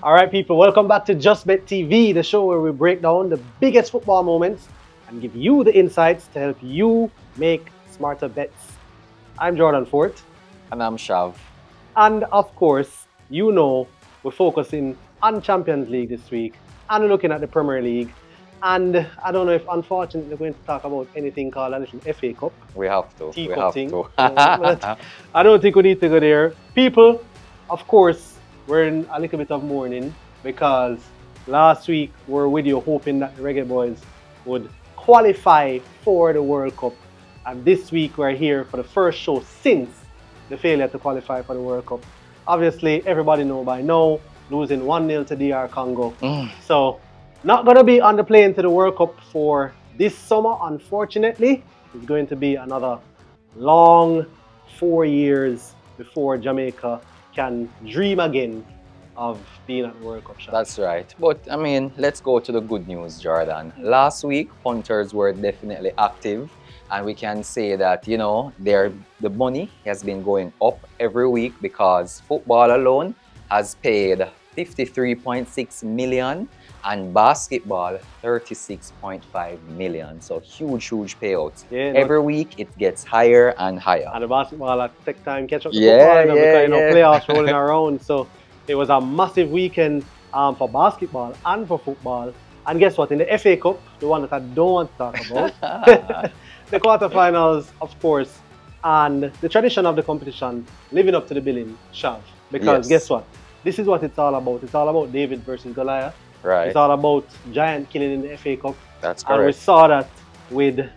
All right, people, welcome back to Just Bet TV, the show where we break down the biggest football moments and give you the insights to help you make smarter bets. I'm Jordan Fort. And I'm Shav. And of course, we're focusing on Champions League this week and we're looking at the Premier League. And I don't know if, unfortunately, we're going to talk about anything called a little FA Cup. We have to. Teacup thing. But I don't think we need to go there. People, of course, we're in a little bit of mourning because last week we were with you hoping that the Reggae Boys would qualify for the World Cup. And this week we're here for the first show since the failure to qualify for the World Cup. Obviously, everybody know by now, losing 1-0 to DR Congo. So, not going to be on the plane to the World Cup for this summer, unfortunately. It's going to be another long 4 years before Jamaica can dream again of being at the World Cup. That's right. But, I mean, let's go to the good news, Jordan. Last week, punters were definitely active. And we can say that, you know, the money has been going up every week because football alone has paid 53.6 million and basketball 36.5 million. So huge payouts. Yeah, every week it gets higher and higher. And the basketball at take time catch up to football because playoffs rolling around. So it was a massive weekend for basketball and for football. And guess what? In the FA Cup, the one that I don't want to talk about, the quarterfinals, of course, and the tradition of the competition living up to the billing, Shav. Because guess what? This is what it's all about. It's all about David versus Goliath. Right. It's all about giant killing in the FA Cup. That's correct. And we saw that with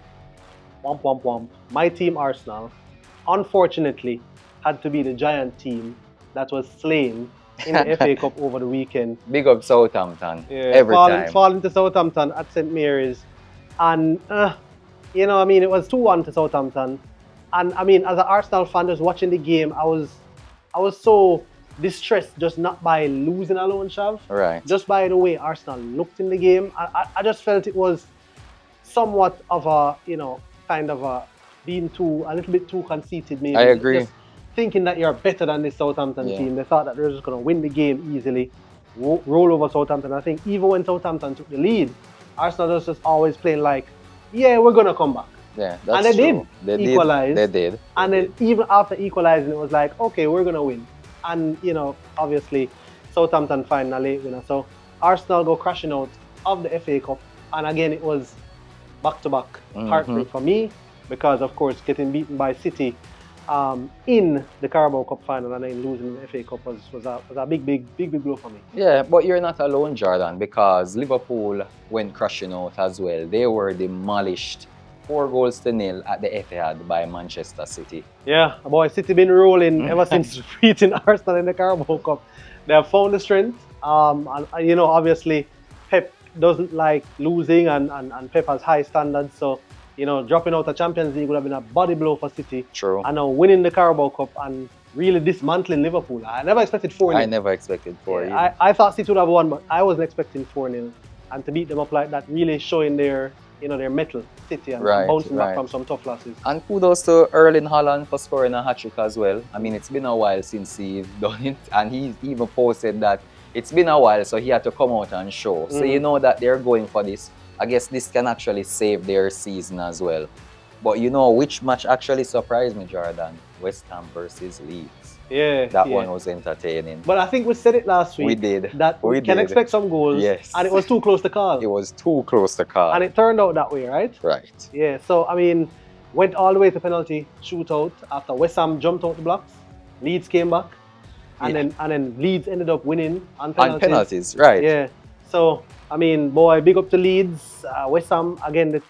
my team Arsenal, unfortunately, had to be the giant team that was slain in the FA Cup over the weekend. Big up Southampton. Every time. Falling to Southampton at St. Mary's. And, you know, I mean, it was 2-1 to Southampton. And, I mean, as an Arsenal fan just watching the game, I was so distressed just not by losing alone, Shav. Right. Just by the way Arsenal looked in the game. I just felt it was somewhat of a, you know, kind of a being a little bit too conceited maybe. I agree. Just thinking that you're better than this Southampton team. They thought that they were just going to win the game easily, roll over Southampton. I think even when Southampton took the lead, Arsenal was just always playing like, yeah, we're going to come back. Yeah, that's and true. They equalized. They did. And then even after equalizing, it was like, okay, we're going to win. And, you know, obviously, Southampton find a late winner. So Arsenal go crashing out of the FA Cup. And again, it was back-to-back heartbreak for me because, of course, getting beaten by City in the Carabao Cup final and then losing the FA Cup was a big blow for me. Yeah, but you're not alone, Jordan, because Liverpool went crashing out as well. They were demolished 4-0 at the Etihad by Manchester City. Yeah, boy, City been rolling ever since beating Arsenal in the Carabao Cup. They have found the strength. And you know, obviously, Pep doesn't like losing and Pep has high standards. So, you know, dropping out of Champions League would have been a body blow for City. True. And now winning the Carabao Cup and really dismantling Liverpool. I never expected 4-0. I never expected 4-0. I thought City would have won, but I wasn't expecting 4-0. And to beat them up like that, really showing their mettle, City, and bouncing back from some tough losses. And kudos to Erling Haaland for scoring a hat-trick as well. I mean, it's been a while since he's done it, and he even posted that it's been a while, so he had to come out and show. So you know that they're going for this. I guess this can actually save their season as well. But you know which match actually surprised me, Jordan? West Ham versus Leeds. Yeah, that one was entertaining. But I think we said it last week. We did. That we can expect some goals. Yes. And it was too close to call. It was too close to call. And it turned out that way, right? Right. Yeah, so I mean, went all the way to penalty shootout after West Ham jumped out the blocks. Leeds came back. And then Leeds ended up winning on penalties. On penalties, right. Yeah. So, I mean, boy, big up to Leeds. West Ham, again, the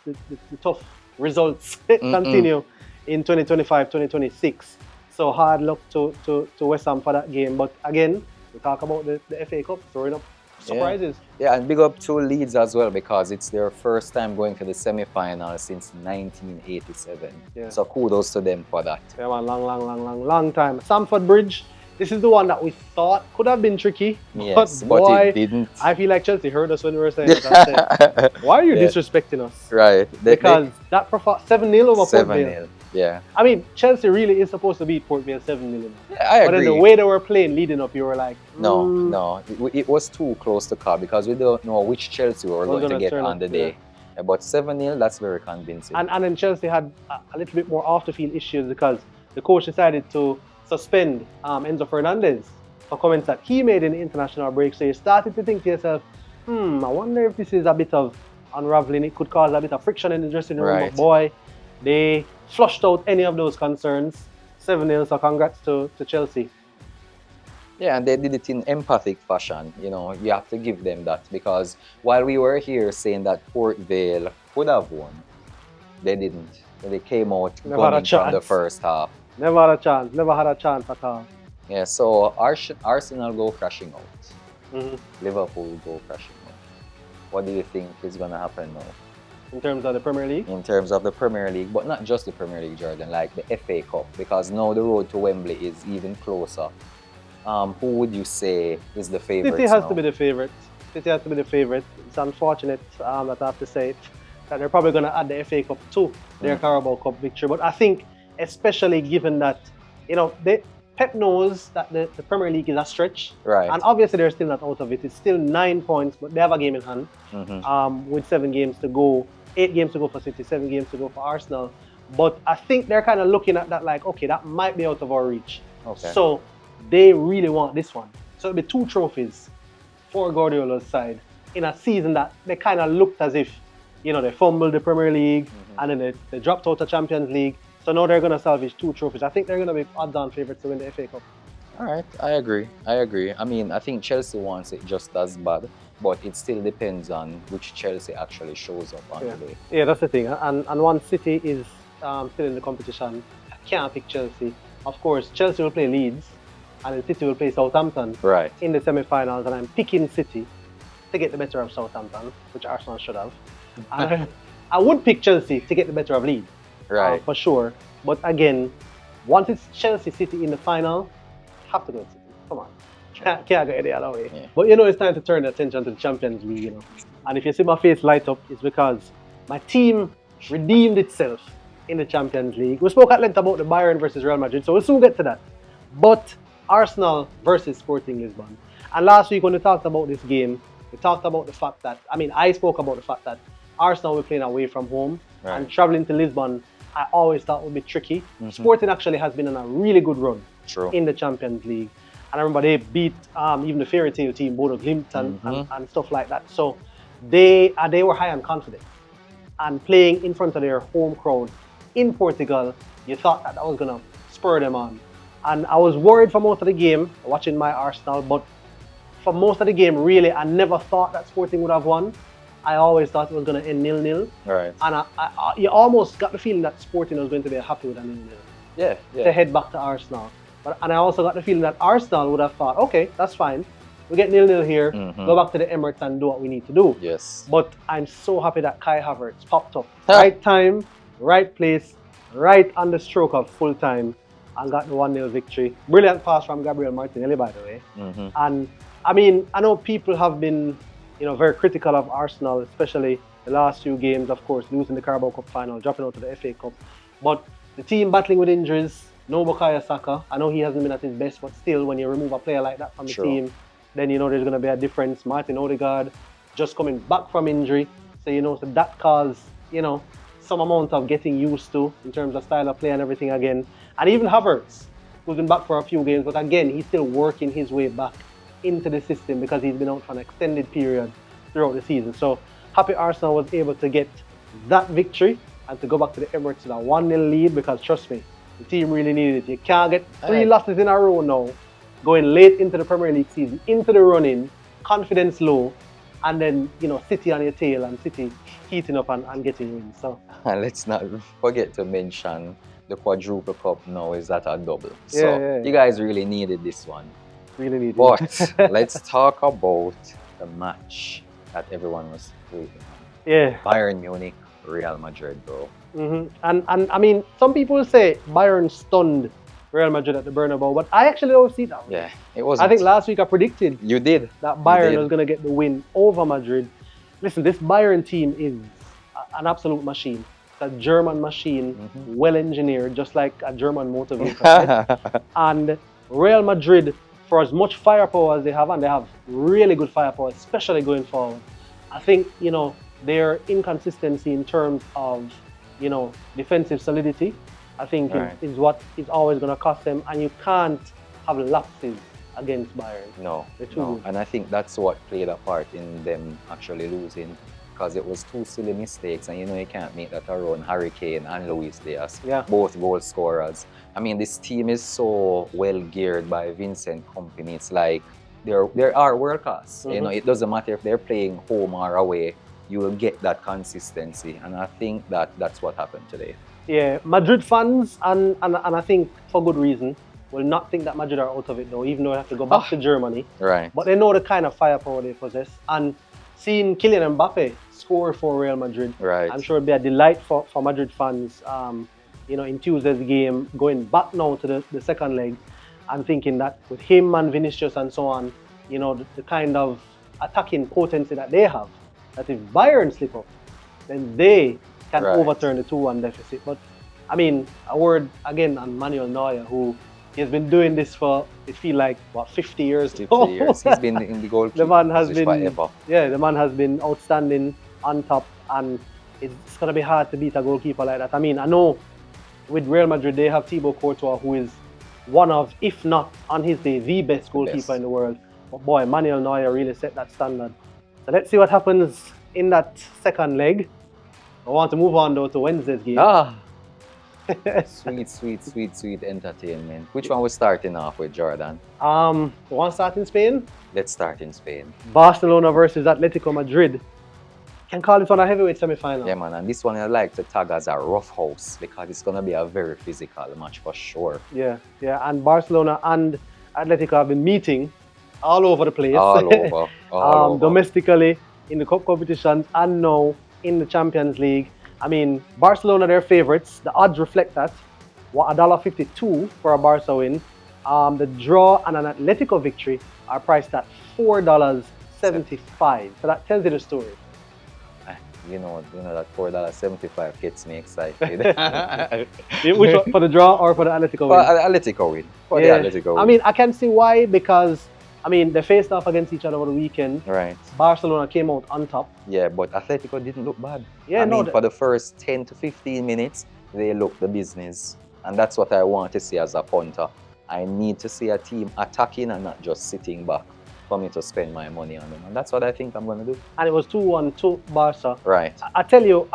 tough results continue in 2025, 2026. So hard luck to West Ham for that game. But again, we talk about the FA Cup, throwing up surprises. Yeah, and big up to Leeds as well because it's their first time going to the semi-final since 1987. Yeah. So kudos to them for that. Yeah, man, long time. Stamford Bridge, this is the one that we thought could have been tricky. Yes, but boy, it didn't. I feel like Chelsea heard us when we were saying it. I said, why are you disrespecting us? Right. Because that 7-0 over 7-0. Yeah. I mean, Chelsea really is supposed to beat Port Vale 7-0. Yeah, I But then the agree. way they were playing leading up, you were like, No, it was too close to call because we don't know which Chelsea we were What's going to gonna get turn on up, the day. But 7-0, that's very convincing. And then Chelsea had a little bit more off the field issues because the coach decided to suspend Enzo Fernandez for comments that he made in the international break. So you started to think to yourself, I wonder if this is a bit of unraveling. It could cause a bit of friction in the dressing room. Right. But boy, they flushed out any of those concerns. 7-0, so congrats to Chelsea. Yeah, and they did it in empathic fashion. You know, you have to give them that because while we were here saying that Port Vale could have won, they didn't. They came out Never had a gunning from the chance. first half. Never had a chance. Never had a chance at all. Yeah, so Arsenal go crashing out. Mhm. Liverpool go crashing out. What do you think is going to happen now In terms of the Premier League. in terms of the Premier League, but not just the Premier League, Jordan, like the FA Cup, because now the road to Wembley is even closer. Who would you say is the favorite? City has to be the favourite. City has to be the favourite. It's unfortunate that I have to say it, that they're probably going to add the FA Cup to their Carabao Cup victory. But I think, especially given that, Pep knows that the Premier League is a stretch. Right. And obviously they're still not out of it. It's still 9 points, but they have a game in hand with 7 games to go. 8 games to go for City, 7 games to go for Arsenal. But I think they're kind of looking at that like, okay, that might be out of our reach. Okay. So they really want this one. So it'll be 2 trophies for Guardiola's side in a season that they kind of looked as if, they fumbled the Premier League and then they dropped out of Champions League. So now they're going to salvage 2 trophies. I think they're going to be odds-on favourites to win the FA Cup. All right, I agree. I mean, I think Chelsea wants it just as bad, but it still depends on which Chelsea actually shows up on the day. Yeah, that's the thing. And once City is still in the competition, I can't pick Chelsea. Of course, Chelsea will play Leeds, and then City will play Southampton Right. in the semi-finals. And I'm picking City to get the better of Southampton, which Arsenal should have. And I would pick Chelsea to get the better of Leeds. Right. For sure. But again, once it's Chelsea City in the final, have to go City. Come on. Can't go any other way. Yeah. But it's time to turn attention to the Champions League, And if you see my face light up, it's because my team redeemed itself in the Champions League. We spoke at length about the Bayern versus Real Madrid, so we'll soon get to that. But Arsenal versus Sporting Lisbon. And last week when we talked about this game, we talked about the fact that, I spoke about the fact that Arsenal were playing away from home and traveling to Lisbon, I always thought would be tricky. Sporting actually has been on a really good run in the Champions League. And I remember they beat even the fairy tale team, Bodo Glimt and stuff like that. So they were high on confidence. And playing in front of their home crowd in Portugal, you thought that was going to spur them on. And I was worried for most of the game, watching my Arsenal, but for most of the game, really, I never thought that Sporting would have won. I always thought it was going to end 0-0. Right. And you almost got the feeling that Sporting was going to be happy with a 0-0. Yeah. To head back to Arsenal. And I also got the feeling that Arsenal would have thought, okay, that's fine. We get 0-0 here, go back to the Emirates and do what we need to do. Yes. But I'm so happy that Kai Havertz popped up. Right time, right place, right on the stroke of full time, and got the 1-0 victory. Brilliant pass from Gabriel Martinelli, by the way. And I know people have been very critical of Arsenal, especially the last few games, of course, losing the Carabao Cup final, dropping out to the FA Cup. But the team battling with injuries, no Bukayo Saka. I know he hasn't been at his best, but still, when you remove a player like that from the team, then there's going to be a difference. Martin Odegaard just coming back from injury. So, so that caused, some amount of getting used to in terms of style of play and everything again. And even Havertz, who's been back for a few games, but again, he's still working his way back into the system because he's been out for an extended period throughout the season. So happy Arsenal was able to get that victory and to go back to the Emirates with a 1-0 lead, because trust me, the team really needed it. You can't get 3 losses in a row now, going late into the Premier League season, into the run-in, confidence low, and then, City on your tail and City heating up and getting wins. So let's not forget to mention the quadruple cup now is at a double. So you guys really needed this one. Really needed it. But let's talk about the match that everyone was waiting on. Yeah. Bayern Munich, Real Madrid, bro. And some people say Bayern stunned Real Madrid at the Bernabeu, but I actually don't see that. Yeah, it wasn't. I think last week I predicted you did that Bayern was going to get the win over Madrid. Listen, this Bayern team is an absolute machine. a German machine, Mhm. well engineered, just like a German motor vehicle. Right? And Real Madrid, for as much firepower as they have, and they have really good firepower, especially going forward, I think, their inconsistency in terms of, defensive solidity, I think Right. is what is always going to cost them. And you can't have lapses against Bayern. No, They're too no. good. And I think that's what played a part in them actually losing because it was two silly mistakes. And you can't make that around Harry Kane and Luis Diaz, Yeah. both goal scorers. I mean, this team is so well geared by Vincent Company. It's like they are world class. Mhm. It doesn't matter if they're playing home or away, you will get that consistency. And I think that's what happened today. Yeah, Madrid fans, and I think for good reason, will not think that Madrid are out of it though, even though they have to go back to Germany. Right. But they know the kind of firepower they possess. And seeing Kylian Mbappe score for Real Madrid, Right. I'm sure it'll be a delight for Madrid fans, in Tuesday's game, going back now to the second leg, and thinking that with him and Vinicius and so on, the kind of attacking potency that they have, that if Bayern slip up, then they can Right. overturn the 2-1 deficit. But I mean, a word again on Manuel Neuer, who has been doing this for, it feel like, 50 years 50 years. He's been in the goalkeeper The man has position been, forever. yeah, the man has been outstanding on top, and it's going to be hard to beat a goalkeeper like that. I mean, I know with Real Madrid, they have Thibaut Courtois, who is one of, if not on his day, the best goalkeeper best. in the world. But boy, Manuel Neuer really set that standard. So let's see what happens in that second leg. I want to move on though to Wednesday's game. Sweet entertainment. Which one we're starting off with, Jordan? We want to start in Spain. Let's start in Spain. Barcelona versus Atletico Madrid. Can call this one a heavyweight semi-final. Yeah, man. And this one I like to tag as a rough house because it's going to be a very physical match for sure. Yeah. And Barcelona and Atletico have been meeting all over the place. All over. Domestically, in the cup competitions, and now in the Champions League. I mean, Barcelona, they're favourites. The odds reflect that. $1.52 for a Barca win. The draw and an Atletico victory are priced at $4.75. So that tells you the story. You know that $4.75 gets me excited. Which one, for the draw or for the Atletico win? Atletico win. For the Atletico win. I mean, I can see why, because they faced off against each other over the weekend. Right. Barcelona came out on top. Yeah, but Atletico didn't look bad. Yeah, for the first 10 to 15 minutes, they looked the business. And that's what I want to see as a punter. I need to see a team attacking and not just sitting back for me to spend my money on them. And that's what I think I'm going to do. And it was 2-1 to Barca. Right. I tell you,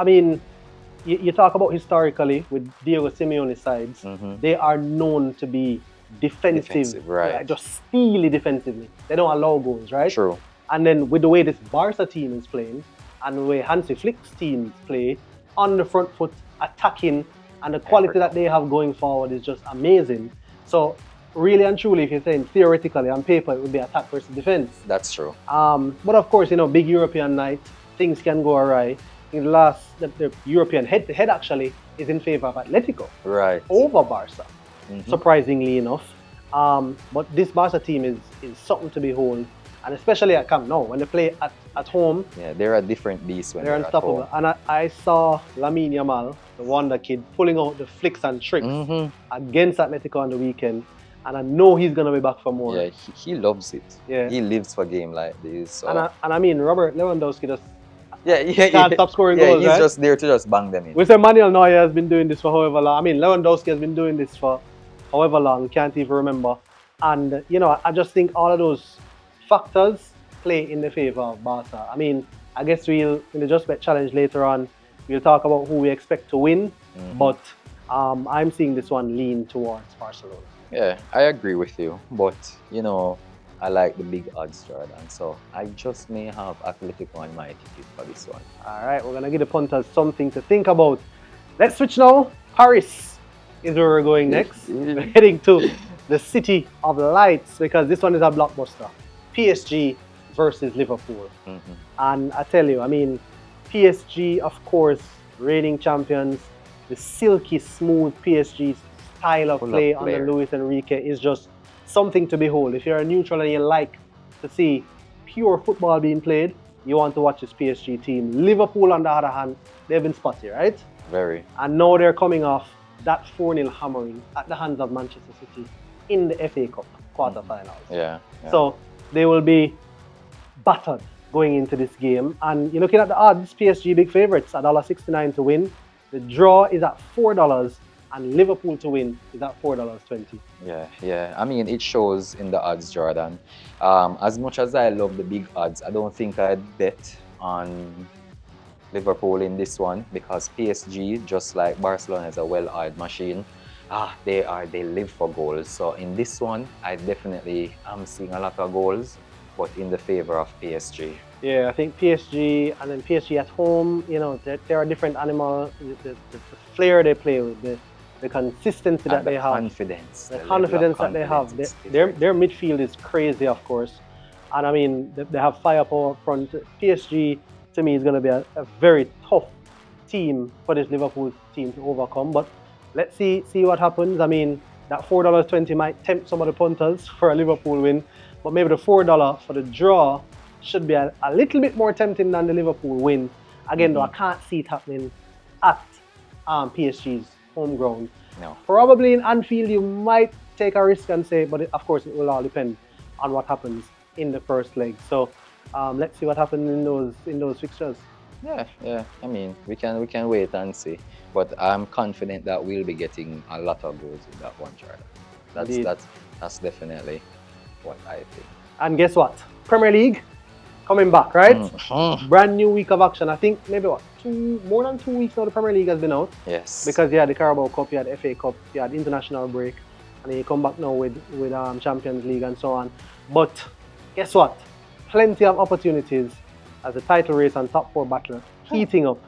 you talk about historically with Diego Simeone's sides, Mhm. they are known to be defensive, right. Just steely defensively. They don't allow goals, right? True. And then with the way this Barca team is playing, and the way Hansi Flick's teams play, on the front foot, attacking, and the quality that they have going forward is just amazing. So really and truly, if you're saying theoretically on paper, it would be attack versus defense. That's true. But of course, big European night, things can go awry. In the European head-to-head actually is in favor of Atletico Right. over Barca, Mhm. surprisingly enough. But this Barca team is something to behold, and especially at Camp Nou, when they play at home, Yeah, they're a different beast when they're they're unstoppable. at home. And I saw Lamine Yamal, the wonder kid, pulling out the flicks and tricks Mhm. against Atletico on the weekend, and I know he's going to be back for more. Yeah, he loves it. Yeah. He lives for game like this. So. And Robert Lewandowski just yeah. can't stop scoring yeah, goals, he's right? just there to just bang them in. We say Manuel Neuer has been doing this for however long. Lewandowski has been doing this for however long, can't even remember. And, I just think all of those factors play in the favor of Barca. I guess in the Just Bet Challenge later on, we'll talk about who we expect to win. Mhm. But I'm seeing this one lean towards Barcelona. Yeah, I agree with you. But, I like the big odds, Jordan. So I just may have Atletico on my ticket for this one. All right, we're going to give the punters something to think about. Let's switch now. Paris is where we're going next. We're heading to the City of Lights because this one is a blockbuster. PSG versus Liverpool. Mhm. And I tell you, PSG, of course, reigning champions, the silky smooth PSG style of Full of play under flair. Luis Enrique is just something to behold. If you're a neutral and you like to see pure football being played, you want to watch this PSG team. Liverpool, on the other hand, they've been spotty, right? Very. And now they're coming off that 4-0 hammering at the hands of Manchester City in the FA Cup quarterfinals. Yeah. So they will be battered going into this game. And you're looking at the odds, PSG big favourites at $1.69 to win. The draw is at $4 and Liverpool to win is at $4.20. Yeah. I mean, it shows in the odds, Jordan. As much as I love the big odds, I don't think I'd bet on Liverpool in this one because PSG, just like Barcelona, is a well-oiled machine. They live for goals. So in this one, I definitely am seeing a lot of goals, but in the favor of PSG. Yeah, I think PSG and then PSG at home, they're a different animal. The flair they play with, the consistency that they have, confidence, the confidence that they have. Their midfield is crazy, of course, and I mean they have firepower up front. PSG to me is going to be a very tough team for this Liverpool team to overcome. But let's see what happens. I mean that $4.20 might tempt some of the punters for a Liverpool win, but maybe the $4 for the draw should be a little bit more tempting than the Liverpool win. Again, though, I can't see it happening at PSG's home ground. No. Probably in Anfield, you might take a risk and say, but of course, it will all depend on what happens in the first leg. So let's see what happens in those fixtures. Yeah. I mean, we can wait and see. But I'm confident that we'll be getting a lot of goals in that one, Jordan. That's definitely what I think. And guess what? Premier League coming back, right? Brand new week of action. I think maybe more than 2 weeks now the Premier League has been out. Yes. Because you had the Carabao Cup, you had the FA Cup, you had the international break, and then you come back now with Champions League and so on. But guess what? Plenty of opportunities as the title race and top four battle heating up.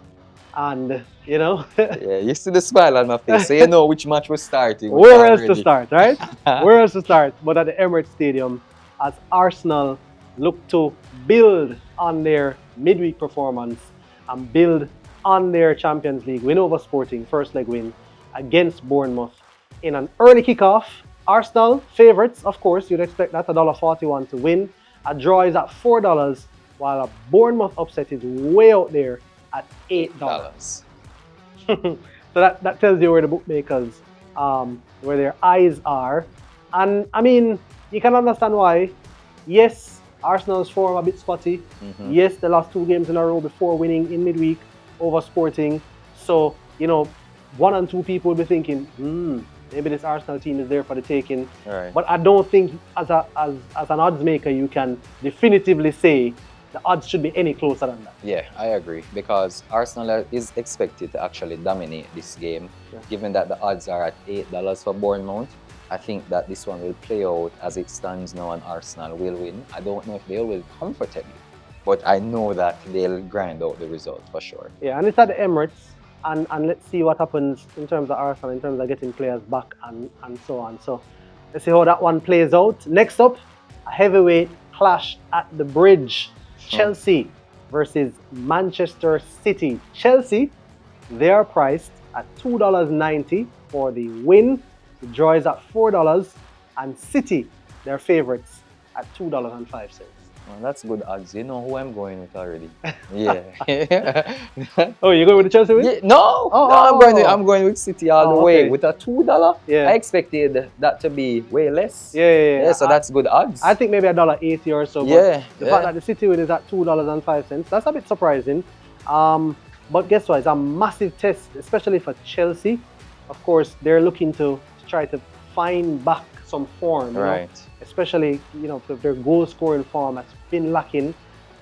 And yeah, you see the smile on my face, so you know which match was starting. Where else to start, right? Where else to start but at the Emirates Stadium as Arsenal look to build on their midweek performance and build on their Champions League win over Sporting, first leg win against Bournemouth in an early kickoff. Arsenal favourites, of course, you'd expect that, $1.41 to win. A draw is at $4, while a Bournemouth upset is way out there at $8. So that tells you where the bookmakers, where their eyes are. And I mean, you can understand why. Yes, Arsenal's form a bit spotty. Yes, they lost 2 games in a row before winning in midweek over Sporting. So, 1 and 2 people will be thinking, maybe this Arsenal team is there for the taking. Right. But I don't think as an odds maker you can definitively say the odds should be any closer than that. Yeah, I agree, because Arsenal is expected to actually dominate this game. Given that the odds are at $8 for Bournemouth, I think that this one will play out as it stands now and Arsenal will win. I don't know if they will comfortably, but I know that they'll grind out the result for sure. Yeah, and it's at the Emirates, and let's see what happens in terms of Arsenal, in terms of getting players back and so on. So let's see how that one plays out. Next up, a heavyweight clash at the Bridge. Chelsea versus Manchester City. Chelsea, they are priced at $2.90 for the win. The draw is at $4, and City, their favourites, at $2.05. Well, that's good odds. You know who I'm going with already. Yeah. Oh, you're going with the Chelsea win? Yeah, no, I'm going with City all the way with a $2. Yeah. I expected that to be way less. Yeah. So that's good odds. I think maybe $1.80 or so. Yeah. The fact that the City win is at $2.05, that's a bit surprising. But guess what? It's a massive test, especially for Chelsea. Of course, they're looking to try to find back some form. Right. Especially, their goal-scoring form has been lacking,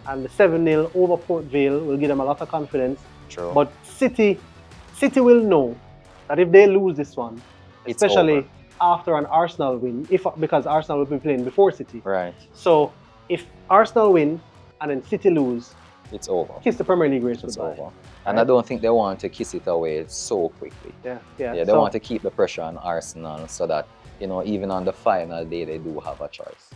and the 7-0 over Port Vale will give them a lot of confidence. True. But City will know that if they lose this one, especially after an Arsenal win, because Arsenal will be playing before City. Right. So if Arsenal win and then City lose, it's over. Kiss the Premier League race goodbye. Over. And I don't think they want to kiss it away so quickly. Yeah. They want to keep the pressure on Arsenal so that, even on the final day, they do have a choice.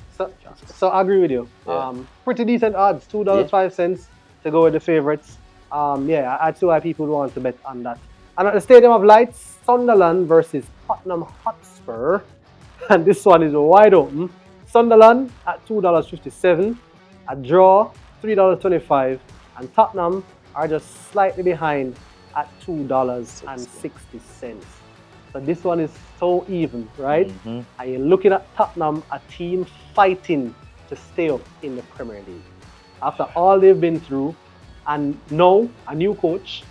So I agree with you. Yeah. Pretty decent odds, $2.05 to go with the favourites. I'd see why people would want to bet on that. And at the Stadium of Lights, Sunderland versus Tottenham Hotspur. And this one is wide open. Sunderland at $2.57, a draw $3.25, and Tottenham are just slightly behind at $2.60. So this one is so even, right? Mhm. And you're looking at Tottenham, a team fighting to stay up in the Premier League. After all they've been through, and now a new coach,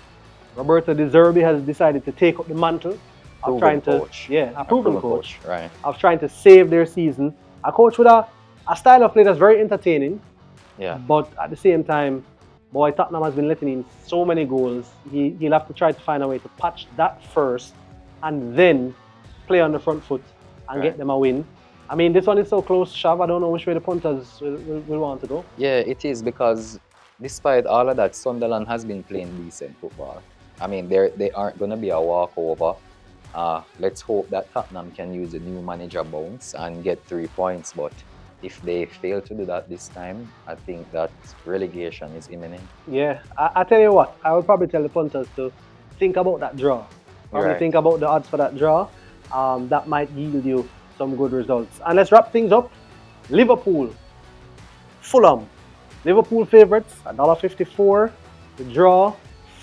Roberto De Zerbi, has decided to take up the mantle of Proven trying to, coach. a proven coach, Right. of trying to save their season. A coach with a style of play that's very entertaining, Yeah. but at the same time, boy, Tottenham has been letting in so many goals. He'll have to try to find a way to patch that first and then play on the front foot and Right. get them a win. I mean, this one is so close, Shav. I don't know which way the punters will want to go. Yeah, it is because despite all of that, Sunderland has been playing decent football. I mean, they aren't going to be a walkover. Let's hope that Tottenham can use a new manager bounce and get 3 points. But if they fail to do that this time, I think that relegation is imminent. Yeah, I tell you what, I would probably tell the punters to think about that draw. Probably Right. think about the odds for that draw. That might yield you some good results. And let's wrap things up. Liverpool, Fulham. Liverpool favourites, $1.54. The draw,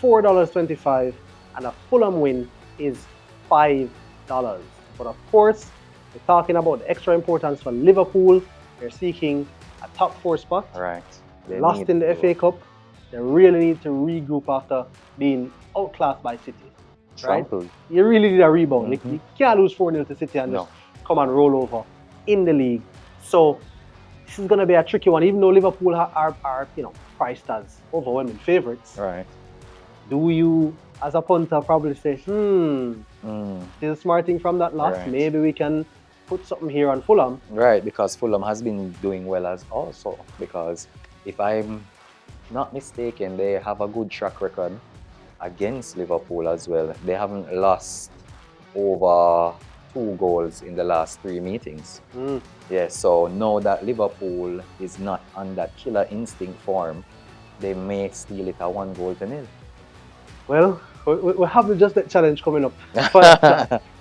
$4.25. And a Fulham win is $5. But of course, we're talking about the extra importance for Liverpool. They're seeking a top 4 spot. Right. They Lost need in the to- FA Cup. They really need to regroup after being outclassed by City. Right? Trampled. You really need a rebound. Mhm. You can't lose 4-0 to City and No. just come and roll over in the league. So this is going to be a tricky one, even though Liverpool are priced as overwhelming favourites. Right. Do you, as a punter, probably say, Mm. this is a smart thing from that loss. Right. Maybe we can put something here on Fulham. Right, because Fulham has been doing well as also. Because if I'm not mistaken, they have a good track record against Liverpool as well. They haven't lost over 2 goals in the last 3 meetings. Mm. Yeah, so now that Liverpool is not on that killer instinct form, they may steal it a 1-0. Well, we have the Just Bet challenge coming up.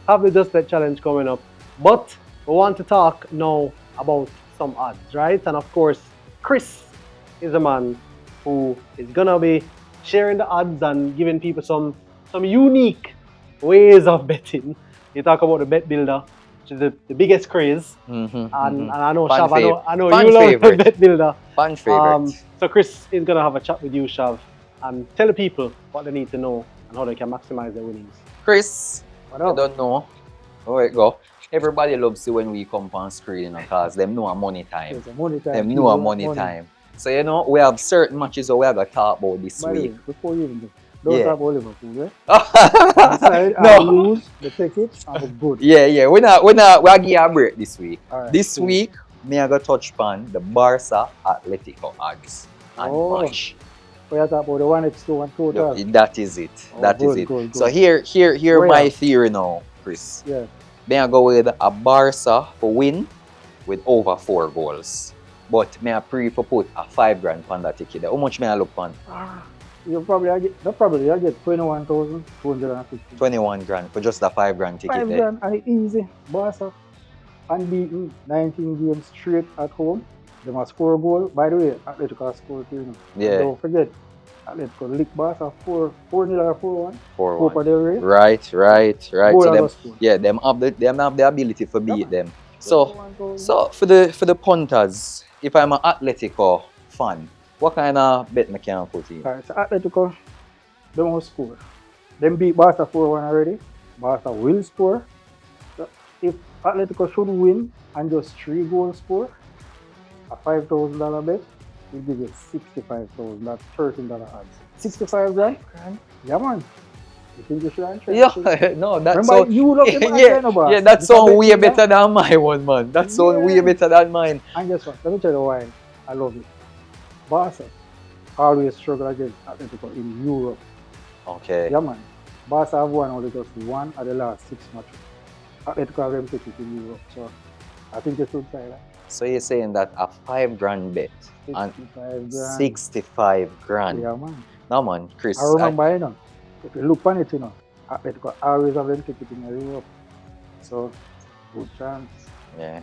Have the Just Bet challenge coming up. But we want to talk now about some odds, right? And of course, Chris is a man who is gonna be sharing the odds and giving people some unique ways of betting. You talk about the Bet Builder, which is the biggest craze. And I know, Fan Shav, I know fan you love the favorite. Bet Builder. Fan favorite. So Chris is gonna have a chat with you, Shav, and tell the people what they need to know and how they can maximize their winnings. Chris, What I up? don't know. Where it go? Everybody loves it when we come on screen, because them know a money time. It's a money time. Them know a money time. So you know, we have certain matches that we are gonna talk about this By the way, week. before you even do, don't Yeah. talk about Liverpool, right? Decide No. and lose the ticket and it's good. Yeah. We're gonna give you a break this week. All right, This cool. week, me I gonna touch upon the Barca Atletico odds and Oh. match. We are talking about the 1x2 and total. That is it. Oh, That is good, it. good, So good. here Where? my theory now, Chris. Yeah. Me I go with a Barca for win with over 4 goals. But me I for put a $5,000 on that ticket. How much me I look on? You probably get, not probably, you get 21,250. 21 grand for just a $5,000 ticket. 5 there. grand and easy. Barca unbeaten 19 games straight at home. They must score a goal. By the way, Atletico scored 3 now. Yeah. Don't forget, Atletico licked Barca 4-0 or 4-1. 4-1. Copa del Rey. Right. Goal So and them, a score. yeah, them have the ability to beat them. So 21,000. So for the punters, if I'm an Atletico fan, what kind of bet me can put in? Alright, so Atletico, they won't score. Them beat Barca 4-1 already. Barca will score. So if Atletico should win and just 3 goals score, a $5,000 bet will give you 65,000. That's $13 odds. 65 grand? Yeah, man. You think you should enter? Yeah, no, that's Remember, so. you love them Yeah, Barca. yeah, that You sound can way bet me better than my one, man. That sound way Yeah. better than mine. And guess what? Let me tell you why I love it. Barca always struggle against Atletico in Europe. Okay. Yeah, man. Barca have won only just 1 of the last 6 matches. Atletico have them take it in Europe. So I think you should try that. So you're saying that a $5,000 bet and 65 grand. 65 grand. Yeah, man. No, man, Chris. I remember, you know, if you look on it, you know, Atletico always have them take it in Europe. So, good chance. Yeah.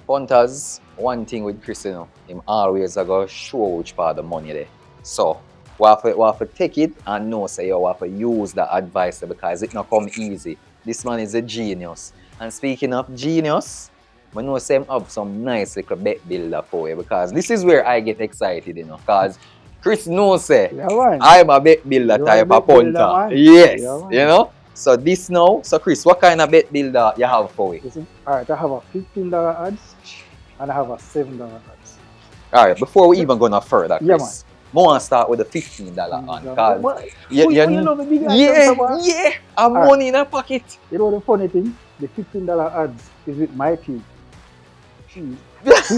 Punters, one thing with Chris, you know, him always a go show which part of the money there. So, we have to take it and know say you have to use that advice because it not come easy. This man is a genius. And speaking of genius, I know Sam have some nice little bet builder for you because this is where I get excited, because Chris knows say Yeah, man. I'm a bet builder You're a type bet of builder, punter. man. Yes, Yeah, man. you know. So this now, so Chris, what kind of bet builder you have for me? Listen, all right, I have a $15 odds and I have a $7 odds. All right, before we even go no further, Yeah, Chris, I want to start with the $15 one because But you you know the big yeah, I'm Alright. money in a pocket. You know the funny thing? The $15 odds is with my team. It's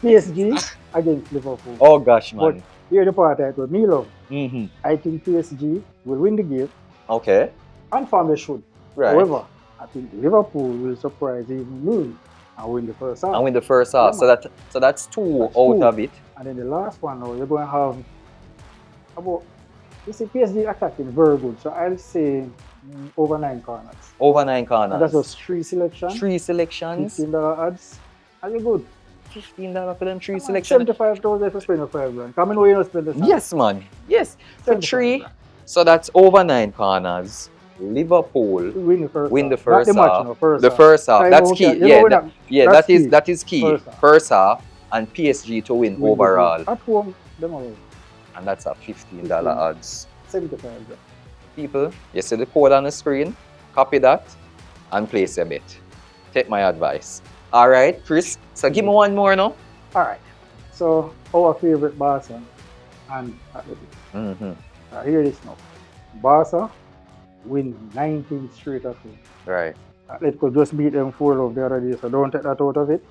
PSG against Liverpool. Oh gosh, But man. here's the part I told me, love. Mm-hmm. I think PSG will win the game, Okay, and form they should. right. However, I think Liverpool will surprise even me and win the first half. And win the first half, Yeah, so that's two That's out two. of it. And then the last one now, you're going to have about, you see, PSG attacking very good. So I'll say over 9 corners. Over 9 And corners. that's just 3 selections, 3 selections. $15 odds. And you're good. $15 for them 3 Come on, selections. 75,000 for spending 5 grand. Come in, where you don't spend the time. Yes, man. Yes. For 75 3. grand. So that's over 9 corners. Liverpool Win the first win the half. first Not the match, half. no, first The half. first half. Time That's out, key. you know Yeah, when that's that is key. that is key. First half. First half and PSG to win Win the overall. game. At home, them alone. And that's a $15 odds. 75 grand. People, you see the code on the screen, copy that and place your bet. Take my advice. All right, Chris. So give me one more now. All right. So, our favorite Barca and Atletico. Mm-hmm. Hear this now. Barca win 19 straight at home. Right. Atletico just beat them 4-0 the other day, so don't take that out of it.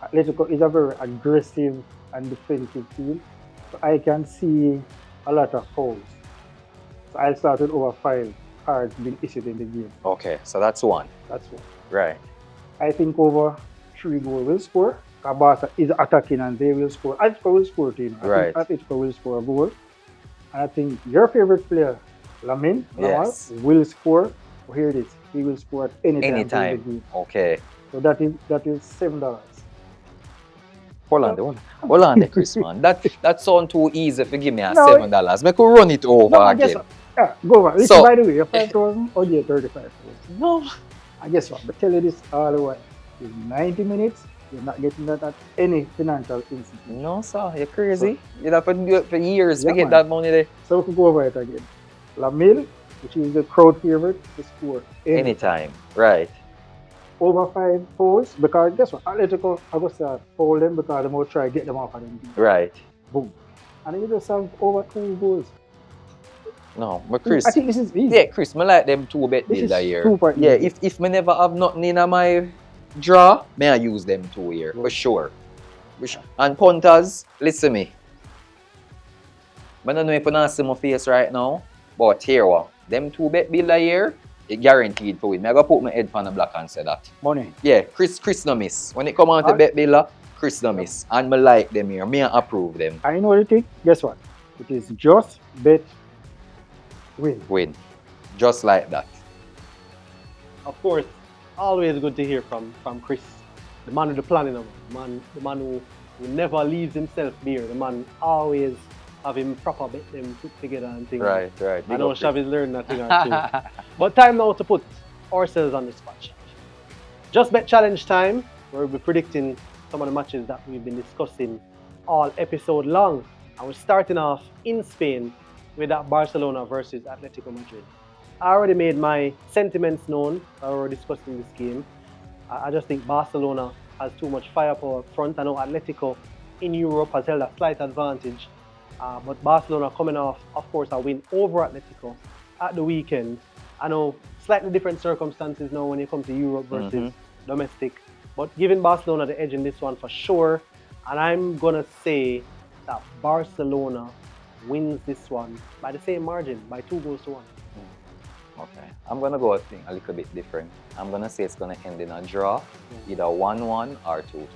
Atletico is a very aggressive and defensive team. So I can see a lot of fouls. So I'll start with over 5 cards being issued in the game. Okay, so that's one. That's one. Right. I think over 3 goals will score. Barca is attacking and they will score. Atletico will score too. Right. I think Atletico will score a goal. And I think your favorite player, Lamine Yamal, Yes. will score. Oh, here it is. He will score at any time. during the Anytime. game. Okay. So that is $7. Hold on there, Chris, man. That sound too easy if you give me a No, $7. Make we run it over I guess again. yeah, go over. Listen, So- by the way, you're 5,000 or you're 35,000. No. I guess what? But tell you this all the way. In 90 minutes, you're not getting that at any financial institution. No, sir. You're crazy. You'd have to do it for years to Yeah, get man. that money there. So we could go over it again. Lamille, which is the crowd favorite, to score Anytime. Right. over 5 fouls, because guess what? Atletico, I go start foul them because they will try to get them off of them. Right. Boom. And then you just have over 2 goals. No, but Chris. I think this is easy. Yeah, Chris, me like them 2 bet This is builder here. super Yeah, easy. if me never have nothing in my draw, may I use them 2 here for sure. And punters, listen me. I don't know if you not see my face right now, but here what, them 2 bet builder here, it guaranteed for win. I go put my head on the block and say that. Money. Yeah, Chris no miss. When it come on to Alright. bet builder, Chris no miss. And me like them here. Me I approve them. I know the thing. Guess what? It is just bet win. Win. Just like that. Of course, always good to hear from Chris, the man with the platinum, the man who never leaves himself bare. The man always have him proper bet them put together and things. Right. I Big know up, Chris. Shavi's learned that thing or two. But time now to put ourselves on the spot, Shav. Just bet challenge time, where we'll be predicting some of the matches that we've been discussing all episode long. And we're starting off in Spain with that Barcelona versus Atletico Madrid. I already made my sentiments known while we were discussing this game. I just think Barcelona has too much firepower up front. I know Atletico in Europe has held a slight advantage. But Barcelona coming off, of course, a win over Atletico at the weekend. I know slightly different circumstances now when you come to Europe versus domestic. But giving Barcelona the edge in this one for sure. And I'm going to say that Barcelona wins this one by the same margin, by 2-1. Okay. I'm going to go a little bit different. I'm going to say it's going to end in a draw, either 1-1 or 2-2.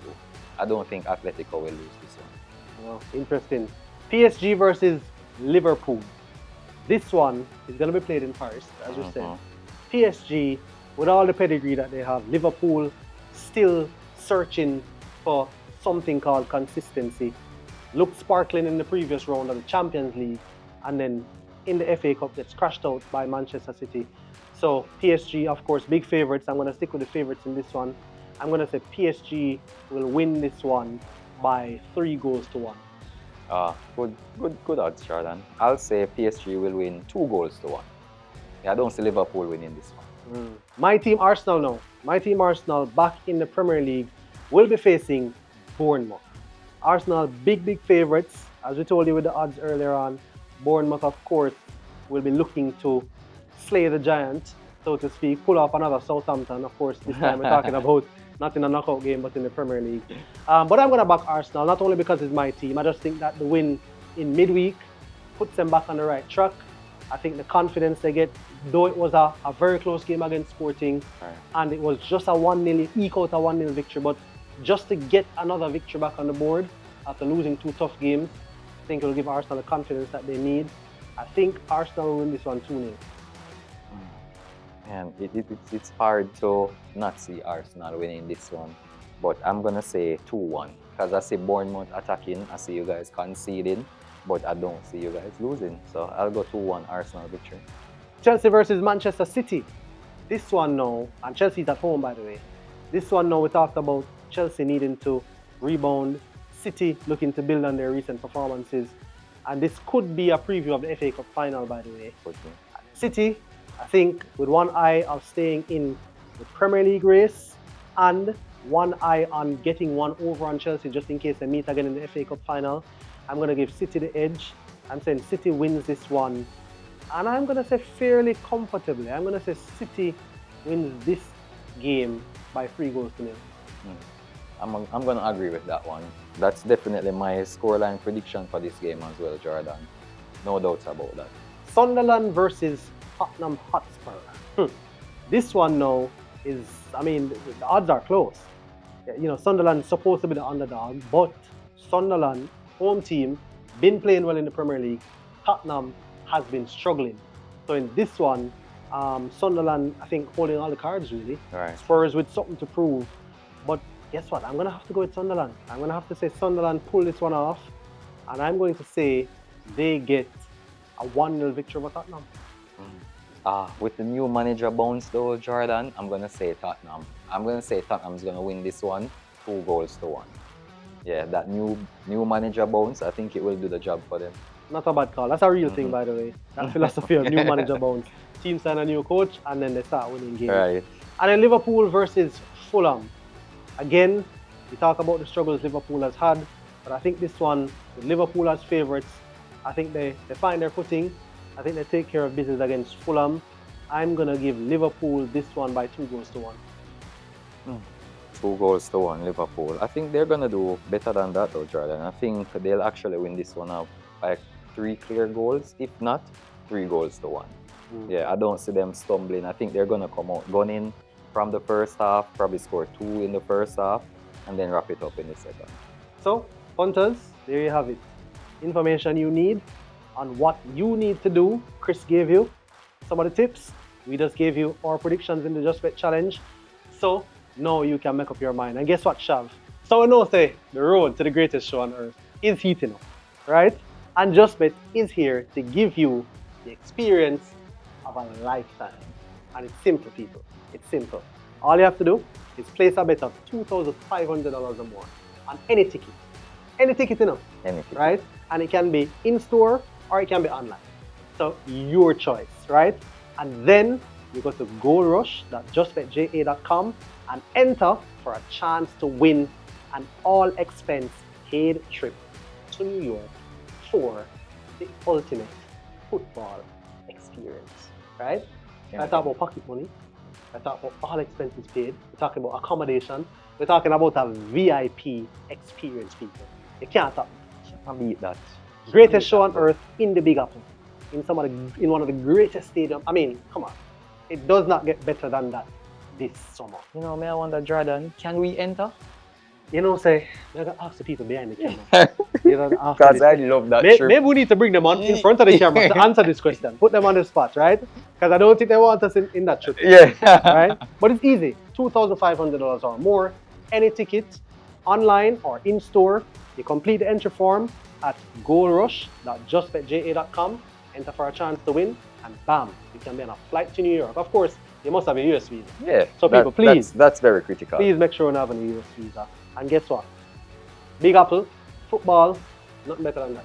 I don't think Atletico will lose this one. Wow, interesting. PSG versus Liverpool. This one is going to be played in Paris, as you said. PSG, with all the pedigree that they have, Liverpool still searching for something called consistency. looked sparkling in the previous round of the Champions League, and then in the FA Cup gets crashed out by Manchester City. So PSG, of course, big favourites. I'm going to stick with the favourites in this one. I'm going to say PSG will win this one by 3-1. Good odds, Jordan. I'll say PSG will win 2-1. Yeah, I don't see Liverpool winning this one. My team Arsenal now. My team Arsenal back in the Premier League will be facing Bournemouth. Arsenal big favourites. As we told you with the odds earlier on, Bournemouth, of course, will be looking to slay the giant, so to speak, pull off another Southampton. Of course, this time we're talking about not in a knockout game, but in the Premier League. But I'm going to back Arsenal, not only because it's my team. I just think that the win in midweek puts them back on the right track. I think the confidence they get, though it was a very close game against Sporting, and it was just a 1-0, eke out a 1-0 victory, but just to get another victory back on the board after losing 2 tough games, I think it will give Arsenal the confidence that they need. I think Arsenal will win this one 2-0. And it's hard to not see Arsenal winning this one. But I'm going to say 2-1. Because I see Bournemouth attacking, I see you guys conceding, but I don't see you guys losing. So I'll go 2-1 Arsenal victory. Chelsea versus Manchester City. This one now, and Chelsea's at home by the way. This one now we talked about Chelsea needing to rebound, City looking to build on their recent performances. And this could be a preview of the FA Cup final by the way. City, I think, with one eye of staying in the Premier League race and one eye on getting one over on Chelsea just in case they meet again in the FA Cup final. I'm going to give City the edge. I'm saying City wins this one. And I'm going to say fairly comfortably. I'm going to say City wins this game by 3-0. I'm going to agree with that one. That's definitely my scoreline prediction for this game as well, Jordan. No doubts about that. Sunderland versus Tottenham Hotspur. This one now is, I mean, the odds are close. You know, Sunderland's supposed to be the underdog, but Sunderland, home team, been playing well in the Premier League. Tottenham has been struggling. So in this one, Sunderland, I think, holding all the cards really. Right. Spurs with something to prove. But guess what? I'm going to have to go with Sunderland. I'm going to have to say Sunderland pull this one off. And I'm going to say they get a 1-0 victory over Tottenham. With the new manager bounce though, Jordan, I'm going to say Tottenham. I'm going to say Tottenham's going to win this one 2-1. Yeah, that new manager bounce, I think it will do the job for them. Not a bad call. That's a real thing, by the way. That philosophy of new manager bounce. Team sign a new coach and then they start winning games. Right. And then Liverpool versus Fulham. Again, we talk about the struggles Liverpool has had, but I think this one, with Liverpool as favourites, I think they find their footing. I think they take care of business against Fulham. I'm going to give Liverpool this one by 2-1. 2-1 Liverpool. I think they're going to do better than that though, Jordan. I think they'll actually win this one out by 3 clear goals, if not 3-1. Yeah, I don't see them stumbling. I think they're going to come out gunning from the first half, probably score 2 in the first half, and then wrap it up in the second. So, punters, there you have it. Information you need on what you need to do. Chris gave you some of the tips. We just gave you our predictions in the Just Bet Challenge. So, now you can make up your mind. And guess what, Shav? So we know, say, the road to the greatest show on earth is heating up, right? And Just Bet is here to give you the experience of a lifetime. And it's simple, people. It's simple. All you have to do is place a bet of $2,500 or more on any ticket. Any ticket, you know. Any ticket. Right? And it can be in-store or it can be online. So your choice, right? And then you go to goldrush.justbetja.com and enter for a chance to win an all-expense paid trip to New York for the ultimate football experience, right? I talk about pocket money. I talk about all expenses paid. We're talking about accommodation. We're talking about a VIP experience, people. You can't stop. Can't beat that. Greatest show on earth in the Big Apple, in one of the greatest stadiums. I mean, come on, it does not get better than that this summer. You know, may I wonder, Jordan, can we enter? You know, say, I gotta ask the people behind the camera. Because I love that trip. Maybe we need to bring them on in front of the camera to answer this question. Put them on the spot, right? Because I don't think they want us in that trip. Yeah. Right? But it's easy. $2,500 or more. Any ticket, online or in store. You complete the entry form at goalrush.justbetja.com, enter for a chance to win, and bam, you can be on a flight to New York. Of course, you must have a US visa. Yeah. So people, please, That's very critical. please make sure you have a US visa. And guess what? Big Apple, football, nothing better than that.